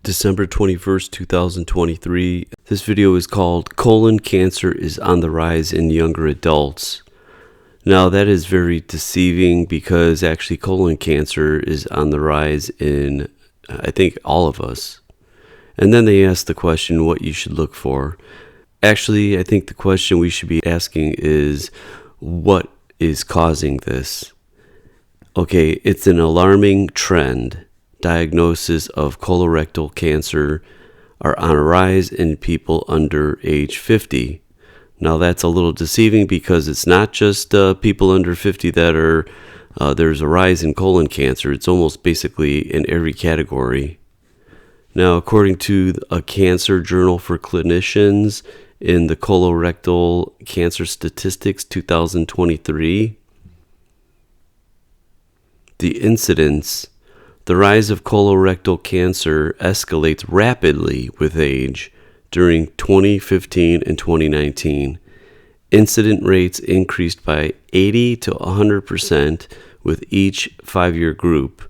December 21st, 2023. This video is called Colon Cancer is on the Rise in Younger Adults. Now that is very deceiving because actually colon cancer is on the rise in, I think, all of us. And then they ask the question what you should look for. Actually, I think the question we should be asking is what is causing this? Okay, it's an alarming trend. Diagnosis of colorectal cancer are on a rise in people under age 50. Now that's a little deceiving because it's not just people under 50 that are, there's a rise in colon cancer. It's almost basically in every category. Now, according to a cancer journal for clinicians in the Colorectal Cancer Statistics 2023, the rise of colorectal cancer escalates rapidly with age. During 2015 and 2019, incident rates increased by 80 to 100% with each 5-year group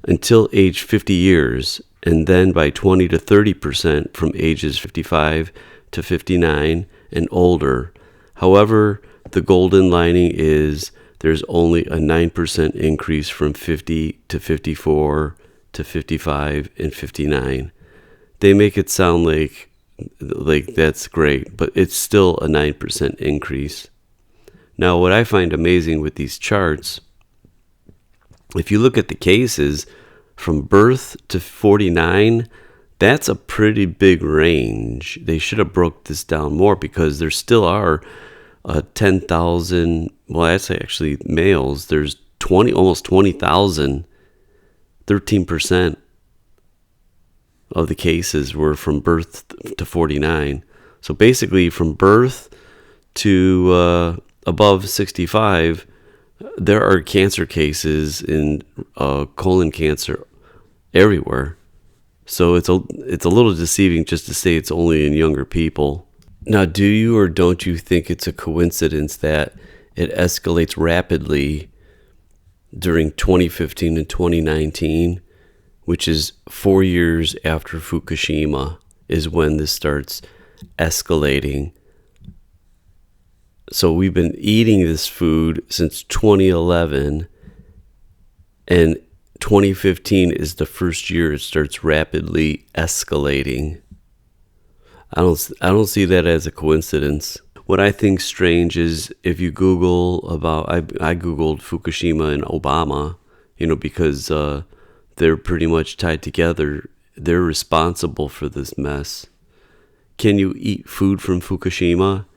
until age 50 years, and then by 20 to 30% from ages 55 to 59 and older. However, the golden lining is there's only a 9% increase from 50 to 54 to 55 and 59. They make it sound like that's great, but it's still a 9% increase. Now, what I find amazing with these charts, if you look at the cases from birth to 49, that's a pretty big range. They should have broke this down more because there still are 10,000, well, that's actually males. There's almost 20,000, 13% of the cases were from birth to 49. So basically from birth to above 65, there are cancer cases in colon cancer everywhere. So it's a little deceiving just to say it's only in younger people. Now, do you or don't you think it's a coincidence that it escalates rapidly during 2015 and 2019, which is 4 years after Fukushima, is when this starts escalating? So we've been eating this food since 2011, and 2015 is the first year it starts rapidly escalating. I don't see that as a coincidence. What I think strange is if you Google about, I Googled Fukushima and Obama, because they're pretty much tied together. They're responsible for this mess. Can you eat food from Fukushima?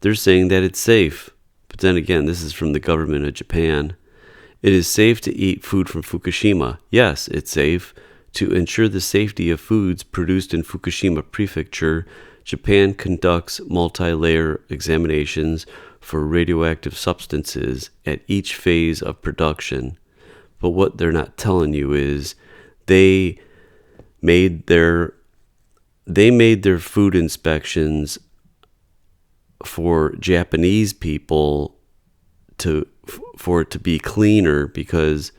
They're saying that it's safe. But then again, this is from the government of Japan. It is safe to eat food from Fukushima. Yes, it's safe. To ensure the safety of foods produced in Fukushima Prefecture, Japan conducts multi-layer examinations for radioactive substances at each phase of production. But what they're not telling you is they made their food inspections for Japanese people for it to be cleaner because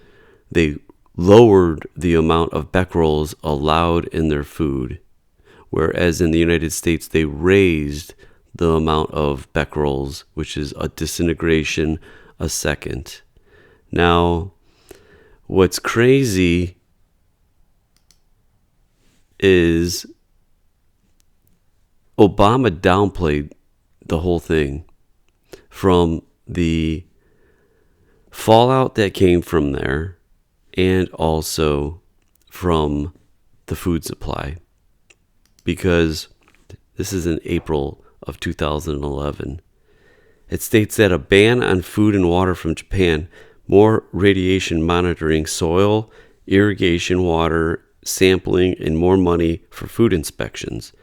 they lowered the amount of Beck Rolls allowed in their food, whereas in the United States they raised the amount of Beck Rolls, which is a disintegration a second. Now, what's crazy is Obama downplayed the whole thing from the fallout that came from there and also from the food supply, because this is in April of 2011. It states that a ban on food and water from Japan, more radiation monitoring, soil, irrigation, water sampling, and more money for food inspections.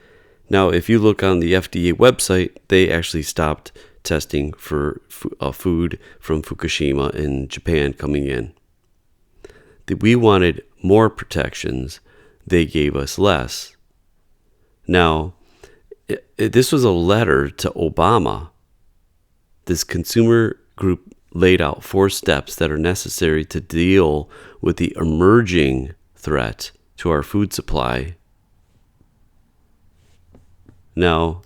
Now, if you look on the FDA website, they actually stopped testing for food from Fukushima in Japan coming in. We wanted more protections. They gave us less. Now, this was a letter to Obama. This consumer group laid out 4 steps that are necessary to deal with the emerging threat to our food supply Now,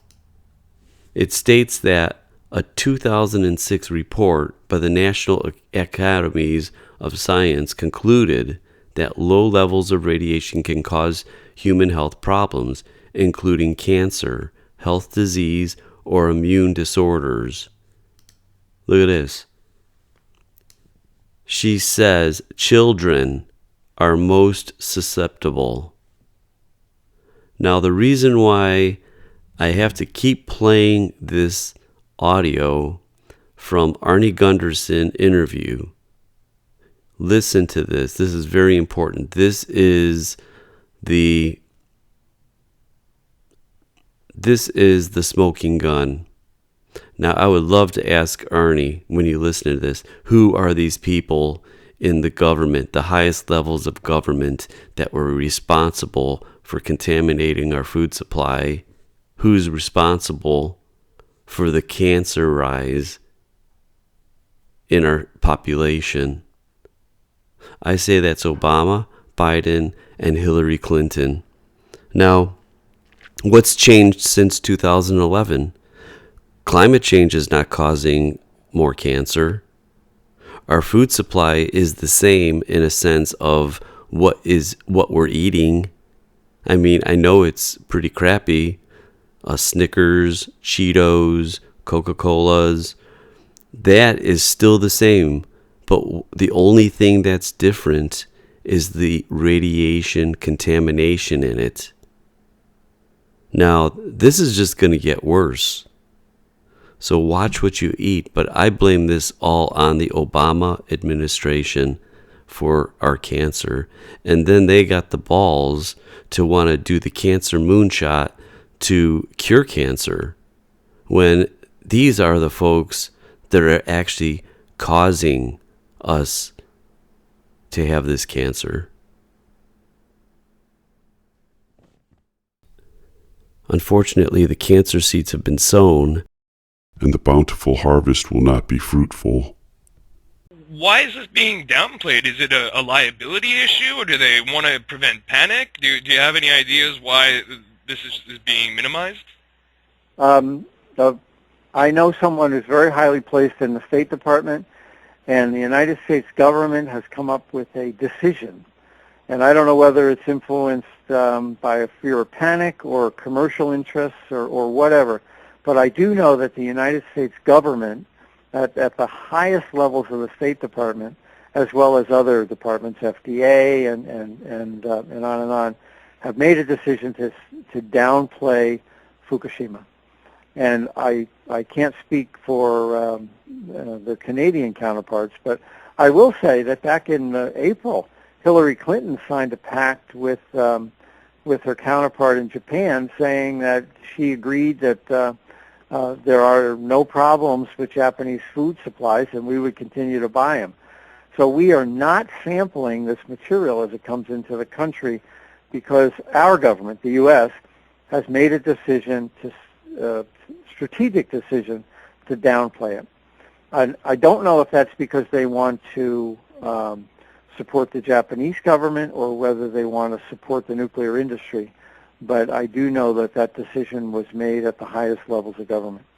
it states that a 2006 report by the National Academies of Science concluded that low levels of radiation can cause human health problems, including cancer, health disease, or immune disorders. Look at this. She says children are most susceptible. Now, the reason why I have to keep playing this audio from Arnie Gunderson interview. Listen to this. This is very important. This is the smoking gun. Now, I would love to ask Arnie, when you listen to this, who are these people in the government, the highest levels of government that were responsible for contaminating our food supply? Who's responsible for the cancer rise in our population? I say that's Obama, Biden, and Hillary Clinton. Now, what's changed since 2011? Climate change is not causing more cancer. Our food supply is the same in a sense of what we're eating. I mean, I know it's pretty crappy. Snickers, Cheetos, Coca-Colas, that is still the same. But the only thing that's different is the radiation contamination in it. Now, this is just going to get worse. So watch what you eat. But I blame this all on the Obama administration for our cancer. And then they got the balls to want to do the cancer moonshot to cure cancer, when these are the folks that are actually causing us to have this cancer. Unfortunately, the cancer seeds have been sown, and the bountiful harvest will not be fruitful. Why is this being downplayed? Is it a liability issue, or do they want to prevent panic? Do you have any ideas why this is being minimized? I know someone who's very highly placed in the State Department, and the United States government has come up with a decision. And I don't know whether it's influenced by a fear of panic or commercial interests or whatever, but I do know that the United States government, at the highest levels of the State Department, as well as other departments, FDA and on, have made a decision to downplay Fukushima. And I can't speak for the Canadian counterparts, but I will say that back in April, Hillary Clinton signed a pact with her counterpart in Japan, saying that she agreed that there are no problems with Japanese food supplies, and we would continue to buy them. So we are not sampling this material as it comes into the country, because our government, the U.S., has made a decision, strategic decision, to downplay it. I don't know if that's because they want to support the Japanese government or whether they want to support the nuclear industry, but I do know that that decision was made at the highest levels of government.